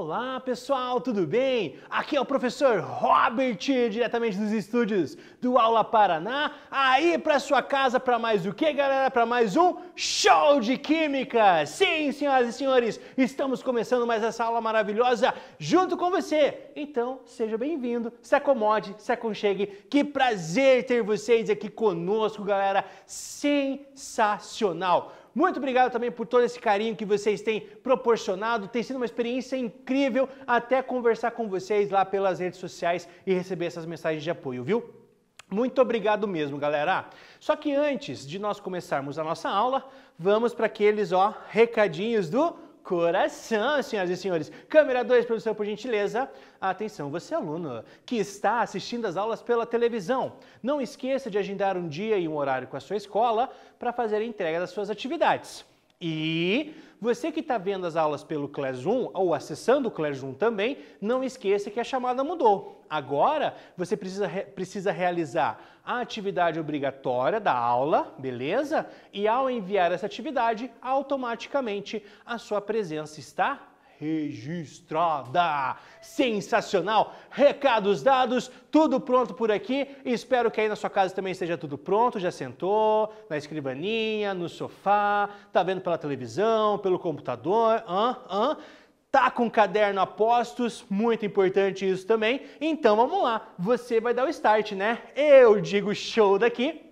Olá pessoal, tudo bem? Aqui é o professor Robert, diretamente dos estúdios do Aula Paraná, aí para sua casa para mais o que, galera? Para mais um show de química! Sim, senhoras e senhores, estamos começando mais essa aula maravilhosa junto com você. Então, seja bem-vindo, se acomode, se aconchegue. Que prazer ter vocês aqui conosco, galera. Sensacional! Muito obrigado também por todo esse carinho que vocês têm proporcionado. Tem sido uma experiência incrível até conversar com vocês lá pelas redes sociais e receber essas mensagens de apoio, viu? Muito obrigado mesmo, galera. Só que antes de nós começarmos a nossa aula, vamos para aqueles, recadinhos do coração, senhoras e senhores. Câmera 2, produção, por gentileza. Atenção, você aluno que está assistindo as aulas pela televisão. Não esqueça de agendar um dia e um horário com a sua escola para fazer a entrega das suas atividades. E você que está vendo as aulas pelo Classroom ou acessando o Classroom também, não esqueça que a chamada mudou. Agora você precisa realizar a atividade obrigatória da aula, beleza? E ao enviar essa atividade, automaticamente a sua presença está registrada. Sensacional! Recados dados, tudo pronto por aqui. Espero que aí na sua casa também esteja tudo pronto. Já sentou na escrivaninha, no sofá, tá vendo pela televisão, pelo computador, tá com o caderno a postos, muito importante isso também. Então vamos lá, você vai dar o start, né? Eu digo show daqui.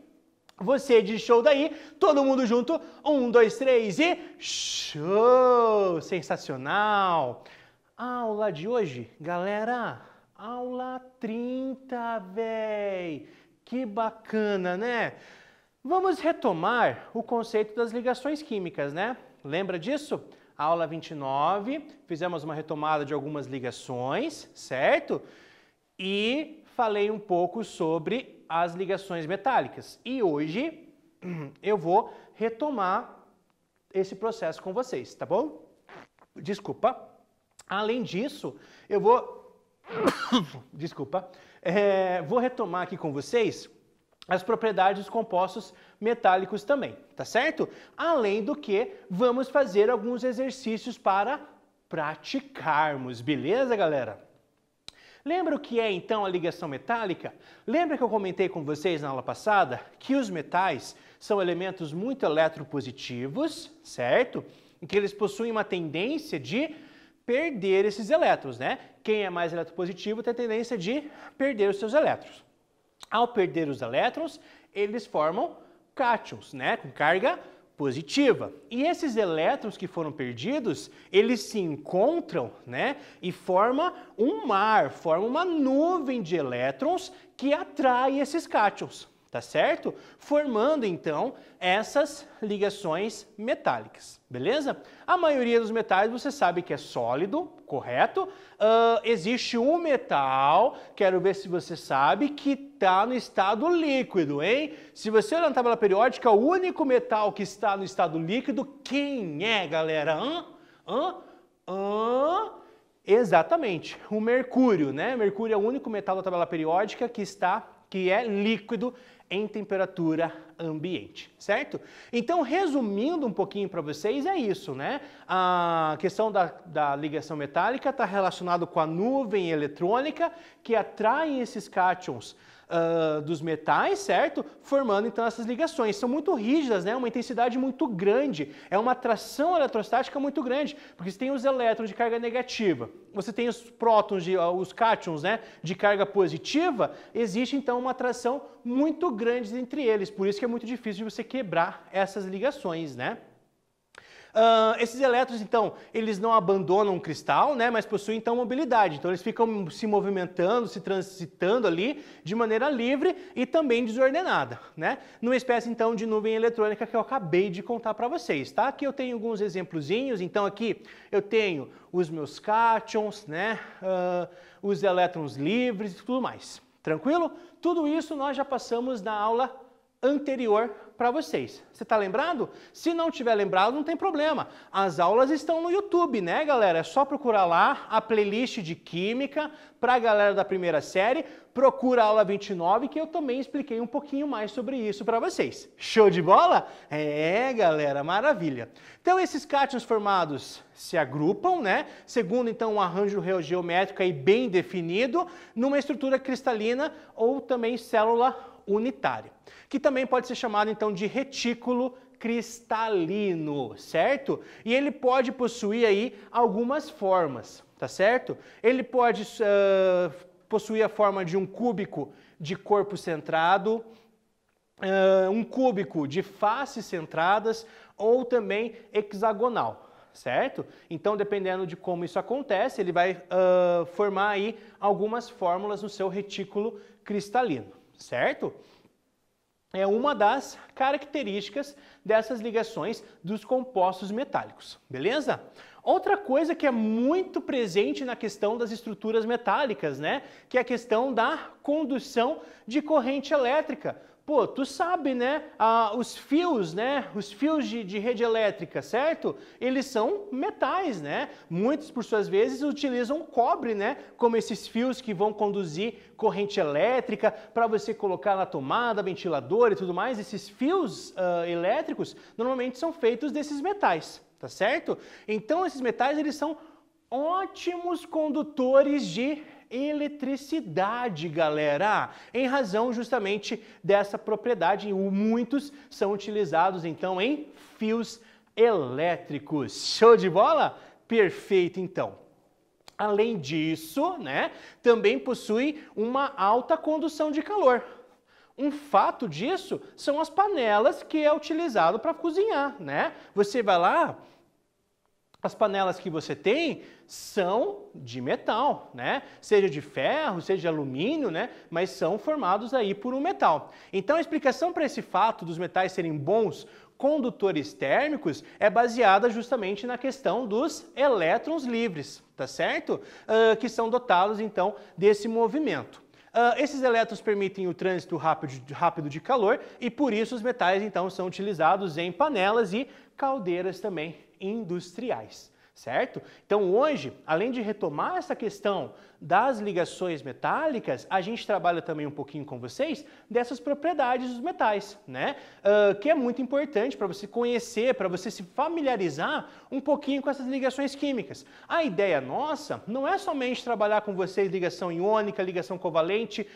Você diz show daí, todo mundo junto, 1, 2, 3 e show! Sensacional! Aula de hoje, galera, aula 30, véi! Que bacana, né? Vamos retomar o conceito das ligações químicas, né? Lembra disso? Aula 29, fizemos uma retomada de algumas ligações, certo? E falei um pouco sobre as ligações metálicas. E hoje eu vou retomar esse processo com vocês, tá bom? Desculpa. Além disso, eu vou... Desculpa. Vou retomar aqui com vocês as propriedades dos compostos metálicos também, tá certo? Além do que, vamos fazer alguns exercícios para praticarmos, beleza, galera? Lembra o que é, então, a ligação metálica? Lembra que eu comentei com vocês na aula passada que os metais são elementos muito eletropositivos, certo? Em que eles possuem uma tendência de perder esses elétrons, né? Quem é mais eletropositivo tem a tendência de perder os seus elétrons. Ao perder os elétrons, eles formam cátions, né? Com carga positiva. E esses elétrons que foram perdidos, eles se encontram, né, e formam um mar, formam uma nuvem de elétrons que atrai esses cátions, tá certo? Formando, então, essas ligações metálicas, beleza? A maioria dos metais você sabe que é sólido, correto? Existe um metal, quero ver se você sabe, que está no estado líquido, hein? Se você olhar na tabela periódica, o único metal que está no estado líquido, quem é, galera? Exatamente, o mercúrio, né? Mercúrio é o único metal da tabela periódica que é líquido em temperatura ambiente, certo? Então, resumindo um pouquinho para vocês, é isso, né? A questão da ligação metálica está relacionado com a nuvem eletrônica que atrai esses cátions dos metais, certo? Formando então essas ligações. São muito rígidas, né? Uma intensidade muito grande. É uma atração eletrostática muito grande, porque você tem os elétrons de carga negativa, você tem os prótons, os cátions, né, de carga positiva, existe então uma atração muito grande entre eles. Por isso que é muito difícil de você quebrar essas ligações, né? Esses elétrons, então, eles não abandonam o cristal, né, mas possuem, então, mobilidade. Então, eles ficam se movimentando, se transitando ali de maneira livre e também desordenada, né? Numa espécie, então, de nuvem eletrônica que eu acabei de contar para vocês, tá? Aqui eu tenho alguns exemplozinhos. Então, aqui eu tenho os meus cátions, né, os elétrons livres e tudo mais. Tranquilo? Tudo isso nós já passamos na aula anterior para vocês. Você está lembrado? Se não tiver lembrado, não tem problema. As aulas estão no YouTube, né, galera? É só procurar lá a playlist de Química para a galera da primeira série. Procura a aula 29, que eu também expliquei um pouquinho mais sobre isso para vocês. Show de bola? É, galera, maravilha. Então, esses cátions formados se agrupam, né? Segundo, então, um arranjo geométrico aí bem definido, numa estrutura cristalina ou também célula unitária, que também pode ser chamado então de retículo cristalino, certo? E ele pode possuir aí algumas formas, tá certo? Ele pode possuir a forma de um cúbico de corpo centrado, um cúbico de faces centradas ou também hexagonal, certo? Então, dependendo de como isso acontece, ele vai formar aí algumas fórmulas no seu retículo cristalino, certo? É uma das características dessas ligações dos compostos metálicos, beleza? Outra coisa que é muito presente na questão das estruturas metálicas, né? Que é a questão da condução de corrente elétrica. Pô, tu sabe, né? Os fios, né? Os fios de rede elétrica, certo? Eles são metais, né? Muitos, por suas vezes, utilizam cobre, né? Como esses fios que vão conduzir corrente elétrica para você colocar na tomada, ventilador e tudo mais. Esses fios elétricos normalmente são feitos desses metais, tá certo? Então, esses metais, eles são ótimos condutores de eletricidade, galera, em razão justamente dessa propriedade. Muitos são utilizados então em fios elétricos. Show de bola? Perfeito, então. Além disso, né, também possui uma alta condução de calor. Um fato disso são as panelas que é utilizado para cozinhar, né? Você vai lá, as panelas que você tem são de metal, né? Seja de ferro, seja de alumínio, né? Mas são formados aí por um metal. Então a explicação para esse fato dos metais serem bons condutores térmicos é baseada justamente na questão dos elétrons livres, tá certo? Que são dotados então desse movimento. Esses elétrons permitem o trânsito rápido de calor e por isso os metais então são utilizados em panelas e caldeiras também industriais, certo? Então hoje, além de retomar essa questão das ligações metálicas, a gente trabalha também um pouquinho com vocês dessas propriedades dos metais, né? Que é muito importante para você conhecer, para você se familiarizar um pouquinho com essas ligações químicas. A ideia nossa não é somente trabalhar com vocês ligação iônica, ligação covalente,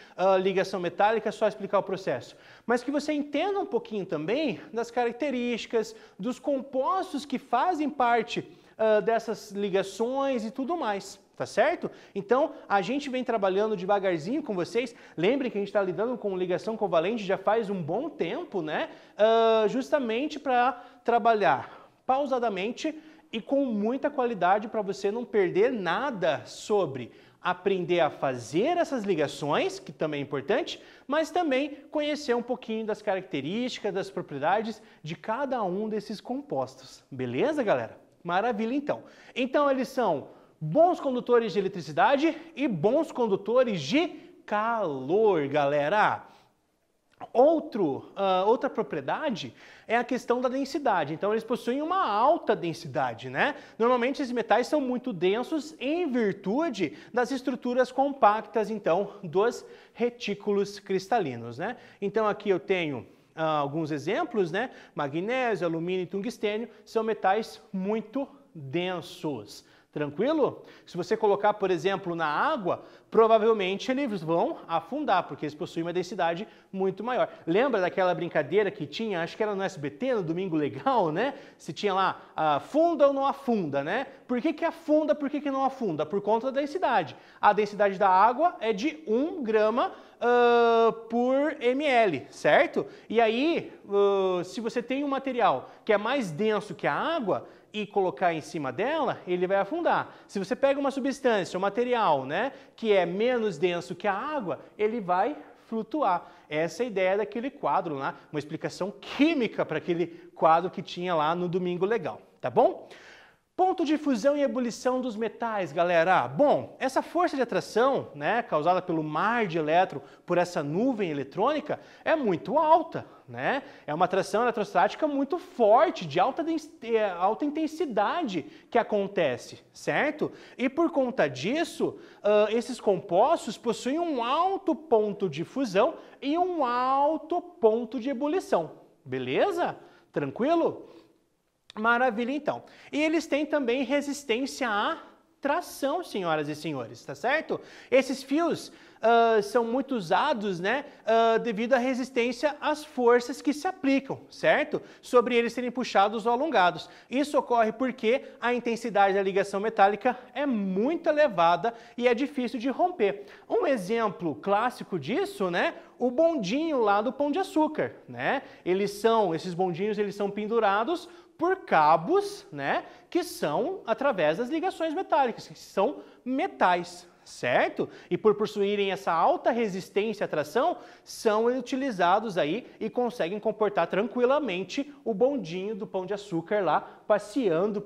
ligação metálica, só explicar o processo, mas que você entenda um pouquinho também das características, dos compostos que fazem parte dessas ligações e tudo mais, tá certo? Então, a gente vem trabalhando devagarzinho com vocês. Lembrem que a gente está lidando com ligação covalente já faz um bom tempo, né? Justamente para trabalhar pausadamente e com muita qualidade para você não perder nada sobre aprender a fazer essas ligações, que também é importante, mas também conhecer um pouquinho das características, das propriedades de cada um desses compostos. Beleza, galera? Maravilha, então. Então, eles são bons condutores de eletricidade e bons condutores de calor, galera. Outra propriedade é a questão da densidade. Então, eles possuem uma alta densidade, né? Normalmente, esses metais são muito densos em virtude das estruturas compactas, então, dos retículos cristalinos, né? Então, aqui eu tenho alguns exemplos, né? Magnésio, alumínio e tungstênio são metais muito densos. Tranquilo? Se você colocar, por exemplo, na água, provavelmente eles vão afundar, porque eles possuem uma densidade muito maior. Lembra daquela brincadeira que tinha, acho que era no SBT, no Domingo Legal, né? Se tinha lá, afunda ou não afunda, né? Por que afunda, por que não afunda? Por conta da densidade. A densidade da água é de 1 grama por ml, certo? E aí, se você tem um material que é mais denso que a água, e colocar em cima dela, ele vai afundar. Se você pega uma substância, um material, né, que é menos denso que a água, ele vai flutuar. Essa é a ideia daquele quadro lá, uma explicação química para aquele quadro que tinha lá no Domingo Legal, tá bom? Ponto de fusão e ebulição dos metais, galera. Bom, essa força de atração, né, causada pelo mar de elétron por essa nuvem eletrônica, é muito alta, né? É uma atração eletrostática muito forte, de alta intensidade que acontece, certo? E por conta disso, esses compostos possuem um alto ponto de fusão e um alto ponto de ebulição, beleza? Tranquilo? Maravilha, então. E eles têm também resistência à tração, senhoras e senhores, tá certo? Esses fios são muito usados, né, devido à resistência às forças que se aplicam, certo? Sobre eles serem puxados ou alongados. Isso ocorre porque a intensidade da ligação metálica é muito elevada e é difícil de romper. Um exemplo clássico disso, né, o bondinho lá do Pão de Açúcar, né? Esses bondinhos, eles são pendurados por cabos, né, que são através das ligações metálicas, que são metais, certo? E por possuírem essa alta resistência à tração, são utilizados aí e conseguem comportar tranquilamente o bondinho do Pão de Açúcar lá, passeando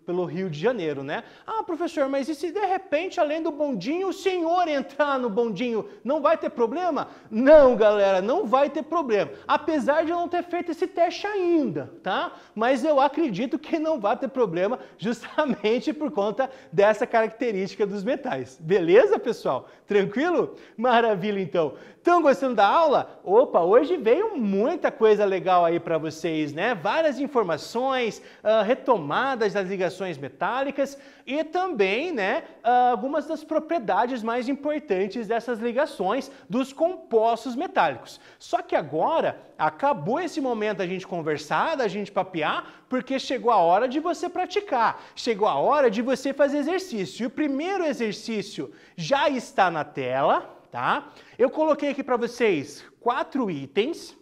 pelo Rio de Janeiro, né? Ah, professor, mas e se de repente, além do bondinho, o senhor entrar no bondinho, não vai ter problema? Não, galera, não vai ter problema. Apesar de eu não ter feito esse teste ainda, tá? Mas eu acredito que não vai ter problema justamente por conta dessa característica dos metais. Beleza, pessoal? Tranquilo? Maravilha, então. Estão gostando da aula? Opa, hoje veio muita coisa legal aí para vocês, né? Várias informações, retomadas das ligações metálicas e também, né, algumas das propriedades mais importantes dessas ligações dos compostos metálicos. Só que agora acabou esse momento da gente conversar, da gente papear, porque chegou a hora de você praticar, chegou a hora de você fazer exercício. E o primeiro exercício já está na tela, tá? Eu coloquei aqui para vocês 4 itens,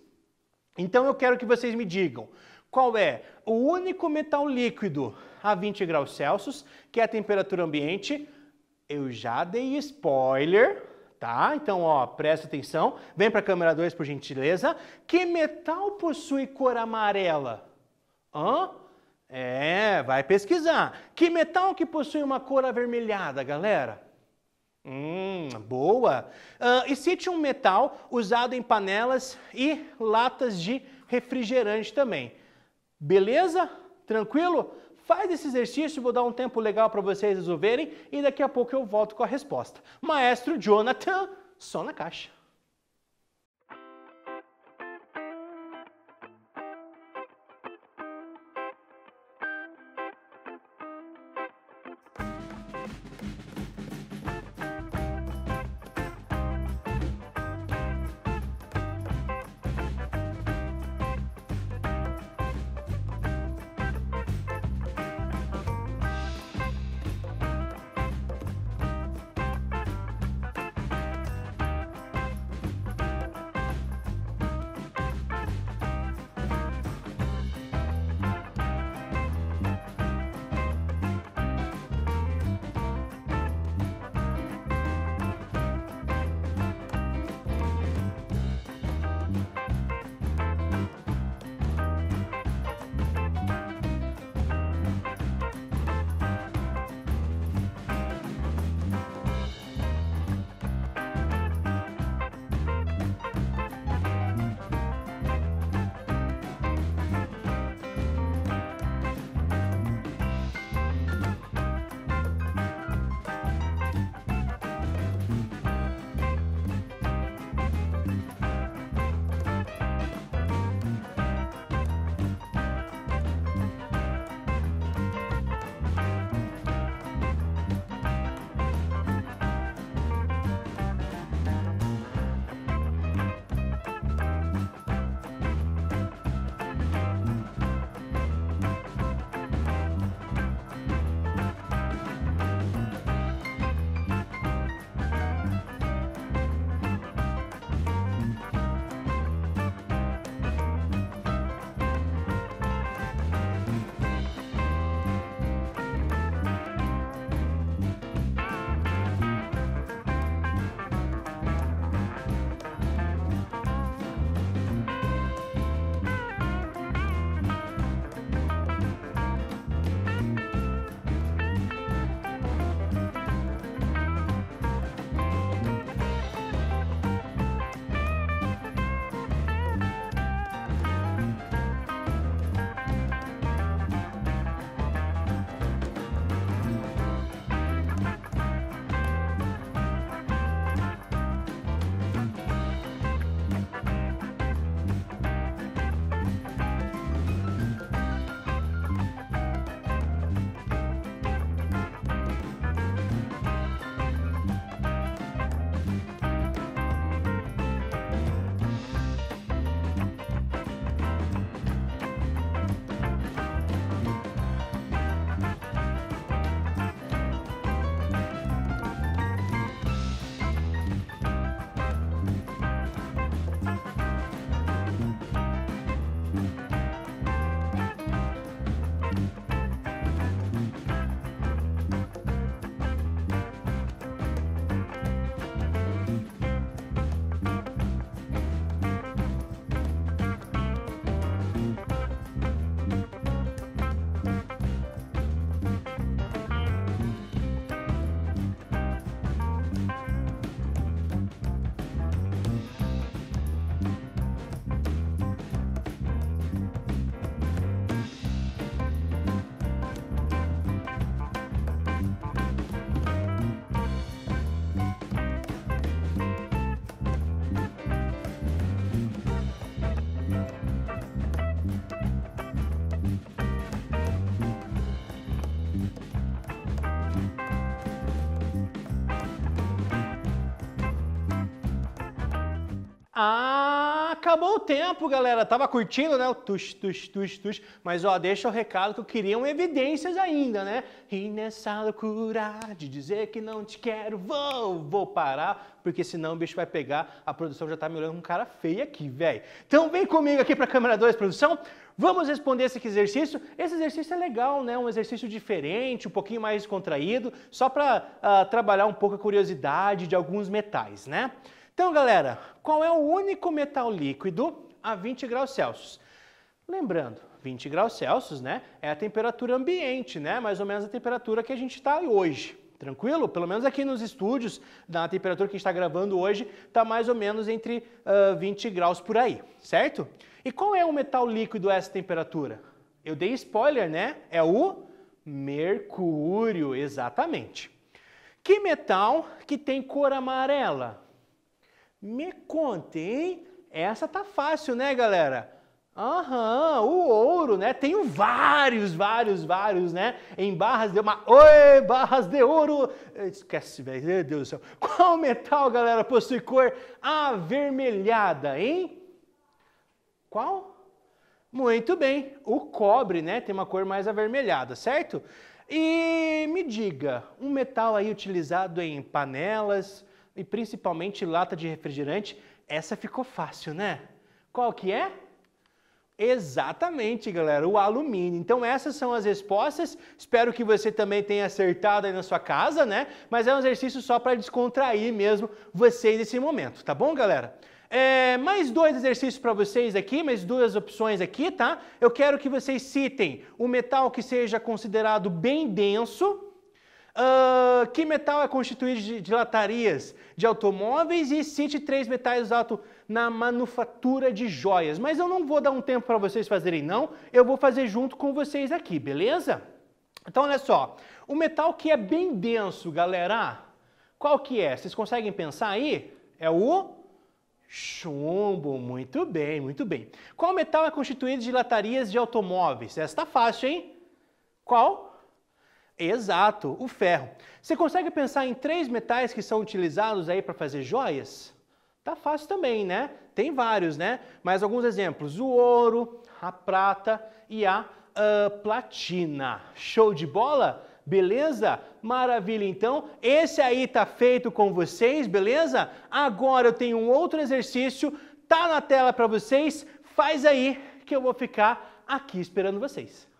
então eu quero que vocês me digam qual é o único metal líquido a 20 graus Celsius, que é a temperatura ambiente. Eu já dei spoiler, tá? Então, ó, presta atenção. Vem para a câmera 2, por gentileza. Que metal possui cor amarela? Hã? Vai pesquisar. Que metal que possui uma cor avermelhada, galera? Boa! E cite um metal usado em panelas e latas de refrigerante também. Beleza? Tranquilo? Faz esse exercício, vou dar um tempo legal para vocês resolverem e daqui a pouco eu volto com a resposta. Maestro Jonathan, só na caixa. Ah, acabou o tempo, galera. Tava curtindo, né? O tush, tush, tush, tush. Mas, ó, deixa o recado que eu queria evidências ainda, né? E nessa loucura de dizer que não te quero, vou parar, porque senão o bicho vai pegar. A produção já tá me olhando com cara feia aqui, velho. Então vem comigo aqui pra câmera 2, produção. Vamos responder esse exercício. Esse exercício é legal, né? Um exercício diferente, um pouquinho mais descontraído, só para trabalhar um pouco a curiosidade de alguns metais, né? Então, galera, qual é o único metal líquido a 20 graus Celsius? Lembrando, 20 graus Celsius, né, é a temperatura ambiente, né, mais ou menos a temperatura que a gente está hoje. Tranquilo? Pelo menos aqui nos estúdios, na temperatura que a gente está gravando hoje, está mais ou menos entre 20 graus por aí, certo? E qual é o metal líquido a essa temperatura? Eu dei spoiler, né? É o mercúrio, exatamente. Que metal que tem cor amarela? Me conte, hein? Essa tá fácil, né, galera? Aham, o ouro, né? Tenho vários, né? Em barras de ouro. Oi, barras de ouro! Esquece, velho, meu Deus do céu. Qual metal, galera, possui cor avermelhada, hein? Qual? Muito bem, o cobre, né? Tem uma cor mais avermelhada, certo? E me diga, um metal aí utilizado em panelas e principalmente lata de refrigerante, essa ficou fácil, né? Qual que é? Exatamente, galera, o alumínio. Então essas são as respostas, espero que você também tenha acertado aí na sua casa, né? Mas é um exercício só para descontrair mesmo vocês nesse momento, tá bom, galera? Mais dois exercícios para vocês aqui, mais duas opções aqui, tá? Eu quero que vocês citem um metal que seja considerado bem denso. Que metal é constituído de latarias de automóveis e cite 3 metais usados na manufatura de joias. Mas eu não vou dar um tempo para vocês fazerem não, eu vou fazer junto com vocês aqui, beleza? Então olha só, o metal que é bem denso, galera, qual que é? Vocês conseguem pensar aí? É o chumbo, muito bem, muito bem. Qual metal é constituído de latarias de automóveis? Essa tá fácil, hein? Qual? Exato, o ferro. Você consegue pensar em 3 metais que são utilizados aí para fazer joias? Tá fácil também, né? Tem vários, né? Mas alguns exemplos, o ouro, a prata e a platina. Show de bola? Beleza? Maravilha, então. Esse aí tá feito com vocês, beleza? Agora eu tenho um outro exercício, tá na tela para vocês. Faz aí que eu vou ficar aqui esperando vocês.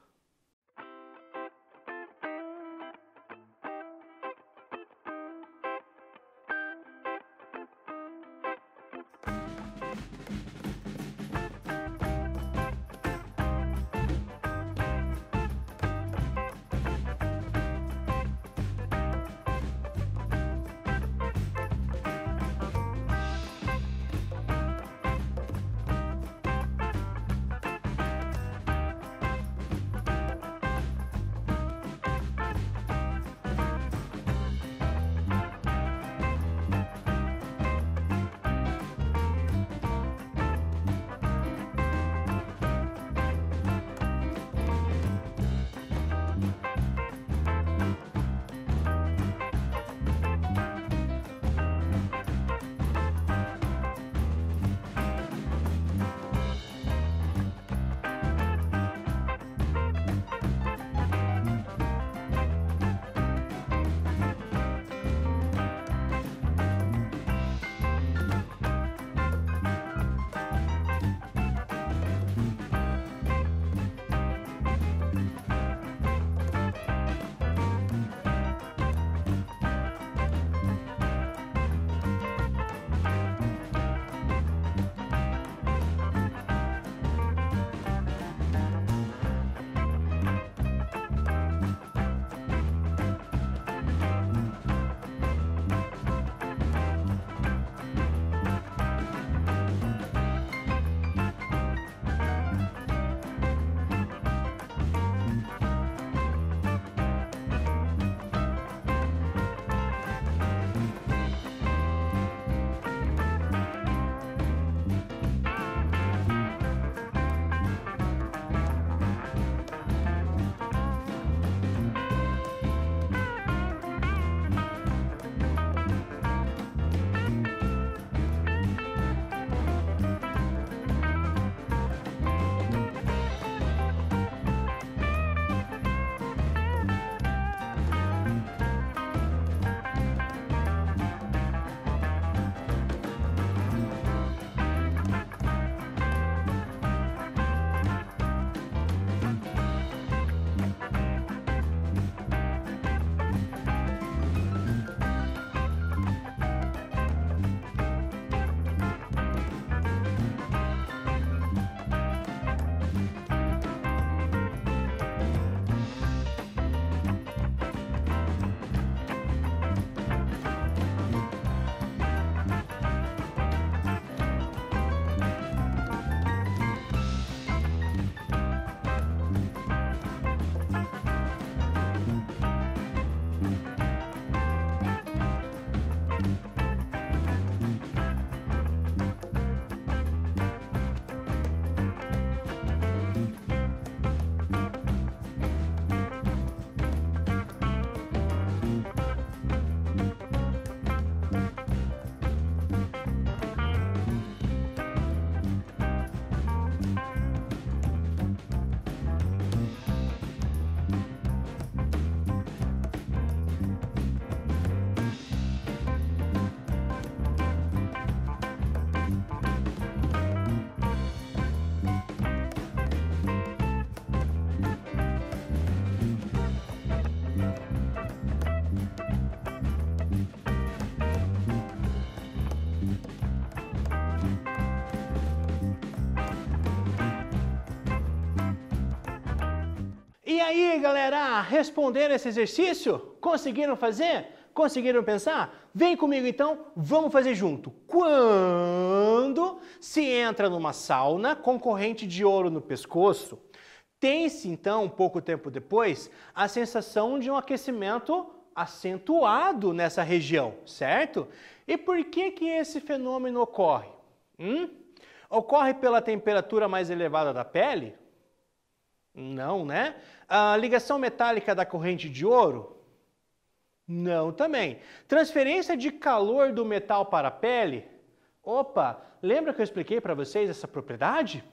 E aí, galera, responderam esse exercício? Conseguiram fazer? Conseguiram pensar? Vem comigo então, vamos fazer junto. Quando se entra numa sauna com corrente de ouro no pescoço, tem-se então, pouco tempo depois, a sensação de um aquecimento acentuado nessa região, certo? E por que que esse fenômeno ocorre? Ocorre pela temperatura mais elevada da pele? Não, né? A ligação metálica da corrente de ouro? Não também. Transferência de calor do metal para a pele? Opa, lembra que eu expliquei para vocês essa propriedade?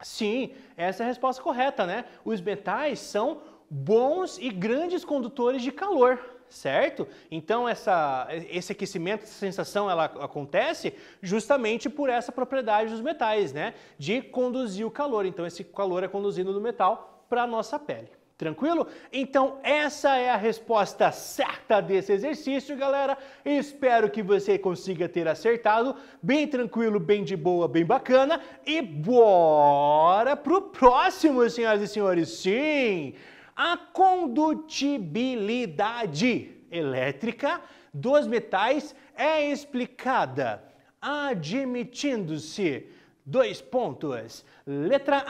Sim, essa é a resposta correta, né? Os metais são bons e grandes condutores de calor, certo? Então esse aquecimento, essa sensação, ela acontece justamente por essa propriedade dos metais, né? De conduzir o calor. Então esse calor é conduzido do metal para a nossa pele. Tranquilo? Então essa é a resposta certa desse exercício, galera. Espero que você consiga ter acertado. Bem tranquilo, bem de boa, bem bacana. E bora pro próximo, senhoras e senhores. Sim! A condutibilidade elétrica dos metais é explicada admitindo-se 2 pontos. Letra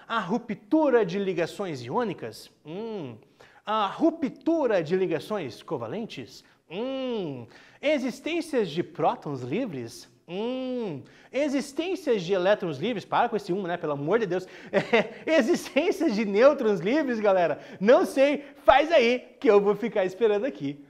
A ruptura de ligações iônicas. A ruptura de ligações covalentes. Existências de prótons livres. Existências de elétrons livres. Para com esse né? Pelo amor de Deus. Existências de nêutrons livres, galera. Não sei. Faz aí que eu vou ficar esperando aqui.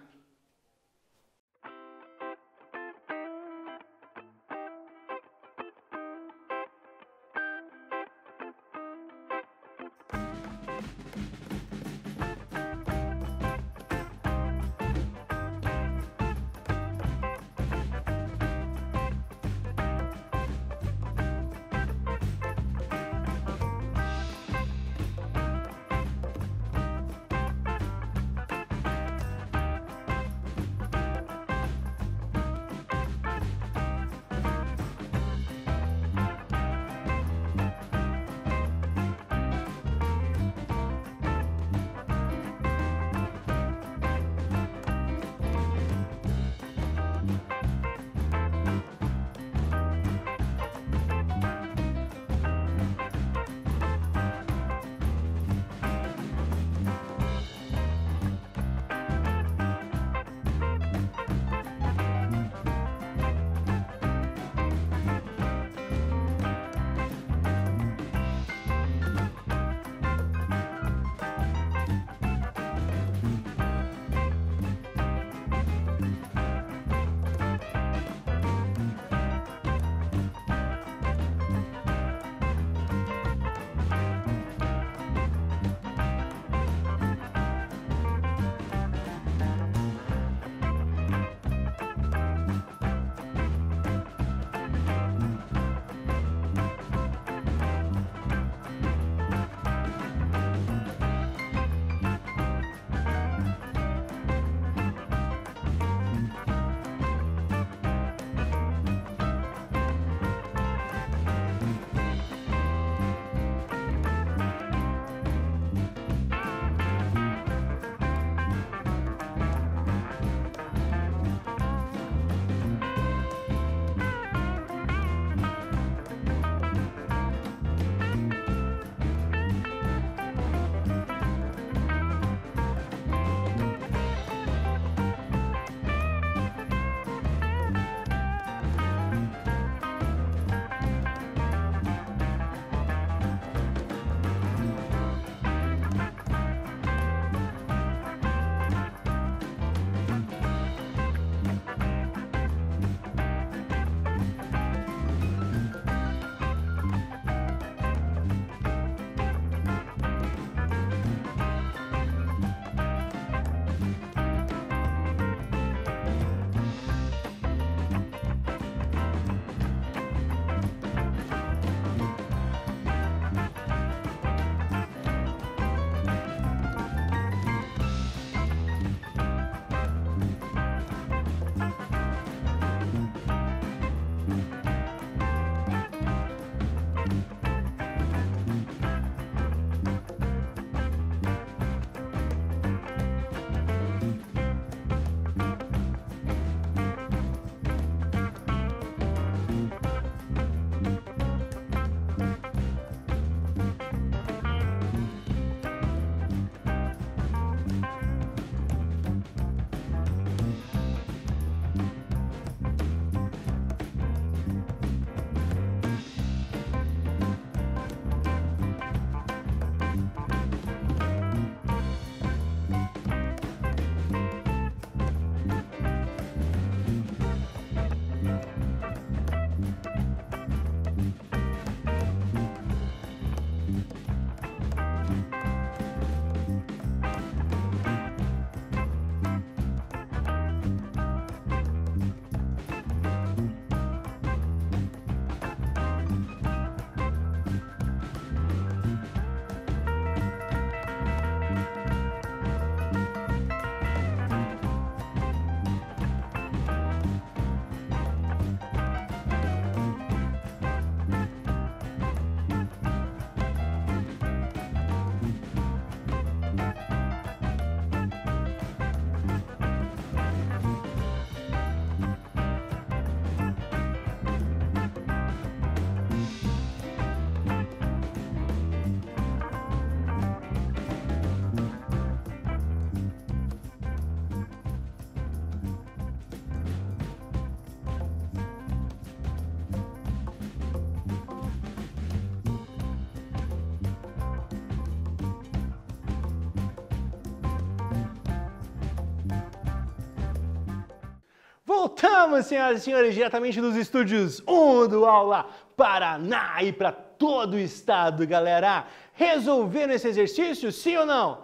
Voltamos, senhoras e senhores, diretamente dos estúdios 1 do Aula Paraná e para todo o estado, galera. Resolveram esse exercício, sim ou não?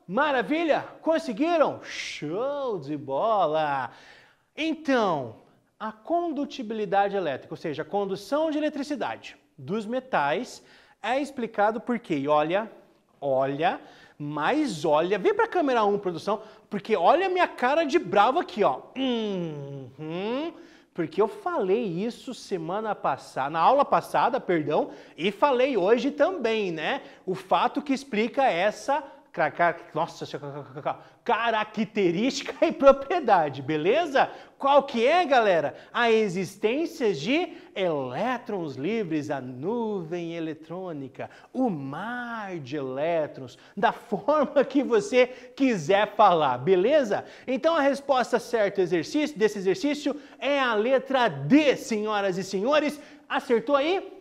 Maravilha? Conseguiram? Show de bola! Então, a condutibilidade elétrica, ou seja, a condução de eletricidade dos metais é explicado por quê? E olha, vem pra câmera 1, produção, porque olha a minha cara de bravo aqui, ó. Porque eu falei isso na aula passada, perdão, e falei hoje também, né? O fato que explica essa característica e propriedade, beleza? Qual que é, galera? A existência de elétrons livres, a nuvem eletrônica, o mar de elétrons, da forma que você quiser falar, beleza? Então a resposta certa desse exercício é a letra D, senhoras e senhores. Acertou aí?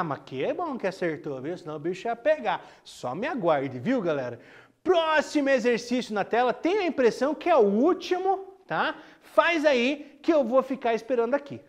Mas que bom que acertou, viu? Senão o bicho ia pegar. Só me aguarde, viu, galera? Próximo exercício na tela, tenho a impressão que é o último, tá? Faz aí que eu vou ficar esperando aqui.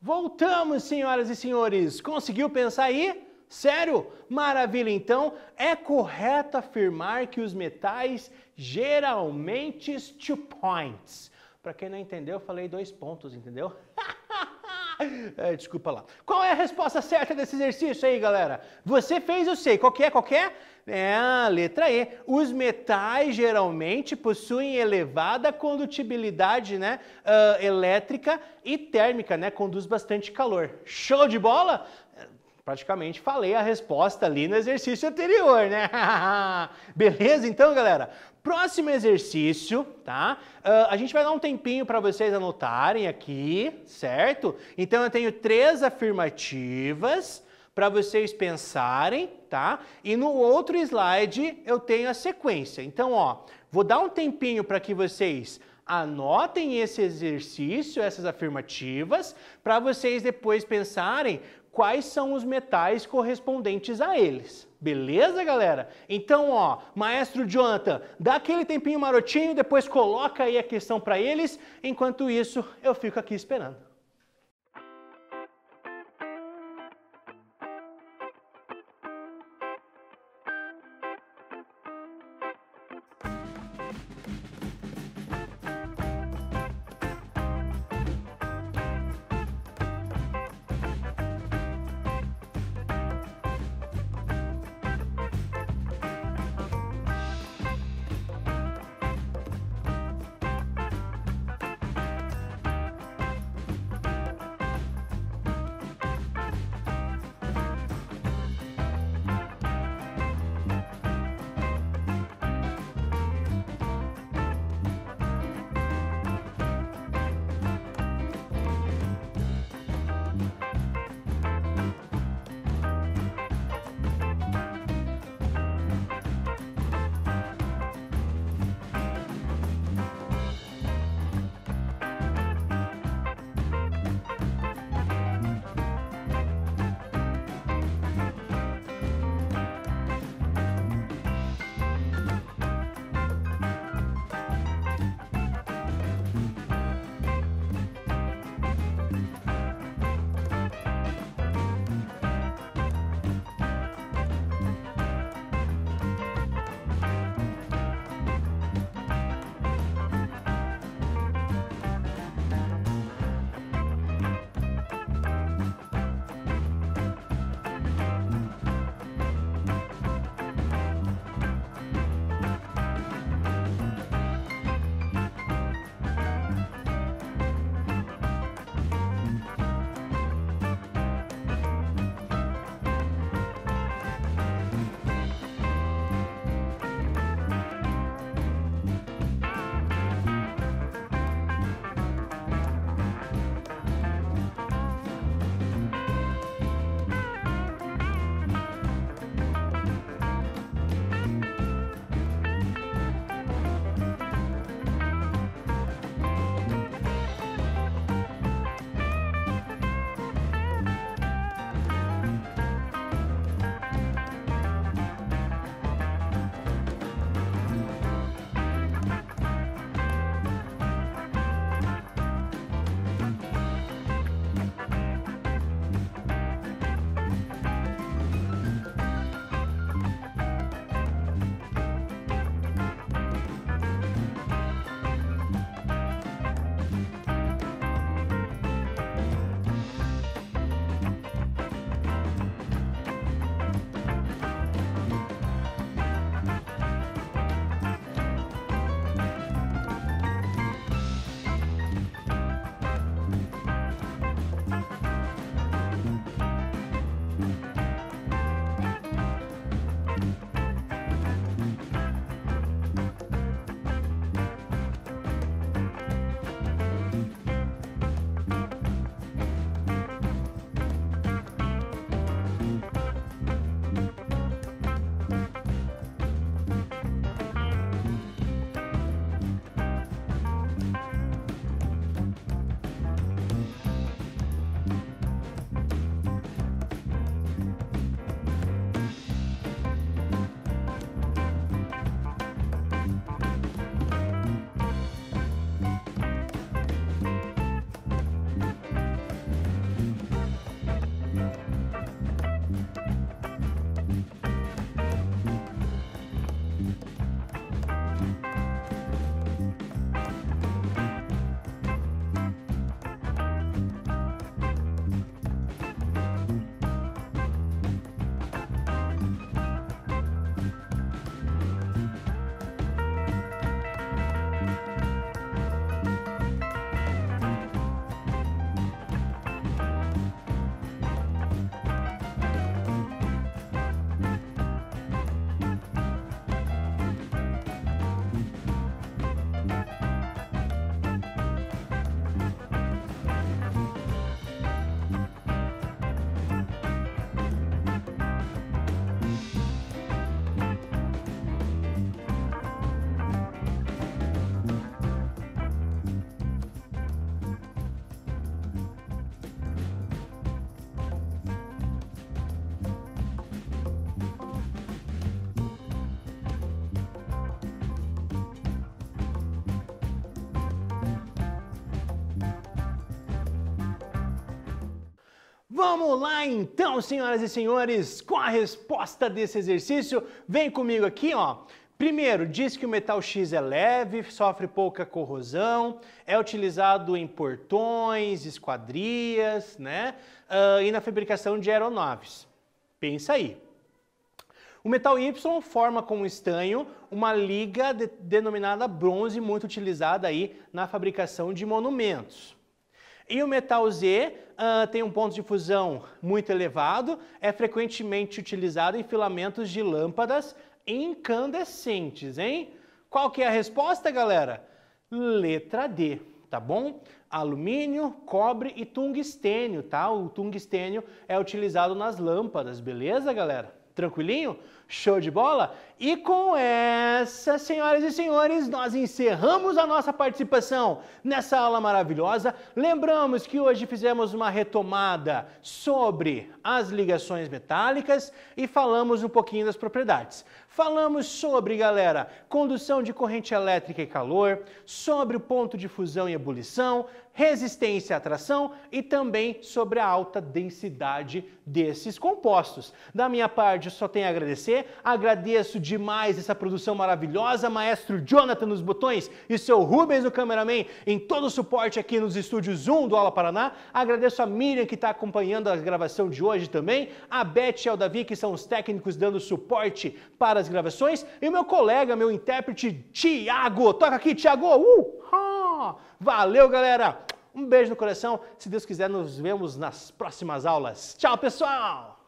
Voltamos, senhoras e senhores. Conseguiu pensar aí? Sério? Maravilha, então. É correto afirmar que os metais geralmente 2 points. Para quem não entendeu, eu falei 2 pontos, entendeu? Desculpa lá. Qual é a resposta certa desse exercício aí, galera? Você fez, eu sei. Qual que é? Qual que é? É a letra E. Os metais geralmente possuem elevada condutibilidade, né, elétrica e térmica, né? Conduz bastante calor. Show de bola? Praticamente falei a resposta ali no exercício anterior, né? Beleza, então, galera? Próximo exercício, tá? A gente vai dar um tempinho para vocês anotarem aqui, certo? Então, eu tenho 3 afirmativas para vocês pensarem, tá? E no outro slide eu tenho a sequência. Então, ó, vou dar um tempinho para que vocês anotem esse exercício, essas afirmativas, para vocês depois pensarem quais são os metais correspondentes a eles. Beleza, galera? Então, ó, Maestro Jonathan, dá aquele tempinho marotinho, depois coloca aí a questão para eles. Enquanto isso, eu fico aqui esperando. Vamos lá então, senhoras e senhores, com a resposta desse exercício. Vem comigo aqui, ó. Primeiro, diz que o metal X é leve, sofre pouca corrosão, é utilizado em portões, esquadrias, né? E na fabricação de aeronaves. Pensa aí. O metal Y forma com estanho uma liga denominada bronze, muito utilizada aí na fabricação de monumentos. E o metal Z tem um ponto de fusão muito elevado, é frequentemente utilizado em filamentos de lâmpadas incandescentes, hein? Qual que é a resposta, galera? Letra D, tá bom? Alumínio, cobre e tungstênio, tá? O tungstênio é utilizado nas lâmpadas, beleza, galera? Tranquilinho? Show de bola? E com essa, senhoras e senhores, nós encerramos a nossa participação nessa aula maravilhosa. Lembramos que hoje fizemos uma retomada sobre as ligações metálicas e falamos um pouquinho das propriedades. Falamos sobre, galera, condução de corrente elétrica e calor, sobre o ponto de fusão e ebulição, resistência à atração e também sobre a alta densidade desses compostos. Da minha parte, eu só tenho a agradecer. Agradeço demais essa produção maravilhosa, maestro Jonathan nos botões e seu Rubens, o cameraman, em todo o suporte aqui nos estúdios 1 do Aula Paraná. Agradeço a Miriam, que está acompanhando a gravação de hoje também, a Beth e ao Davi, que são os técnicos dando suporte para as gravações, e o meu colega, meu intérprete, Tiago. Toca aqui, Tiago! Valeu, galera! Um beijo no coração. Se Deus quiser, nos vemos nas próximas aulas. Tchau, pessoal!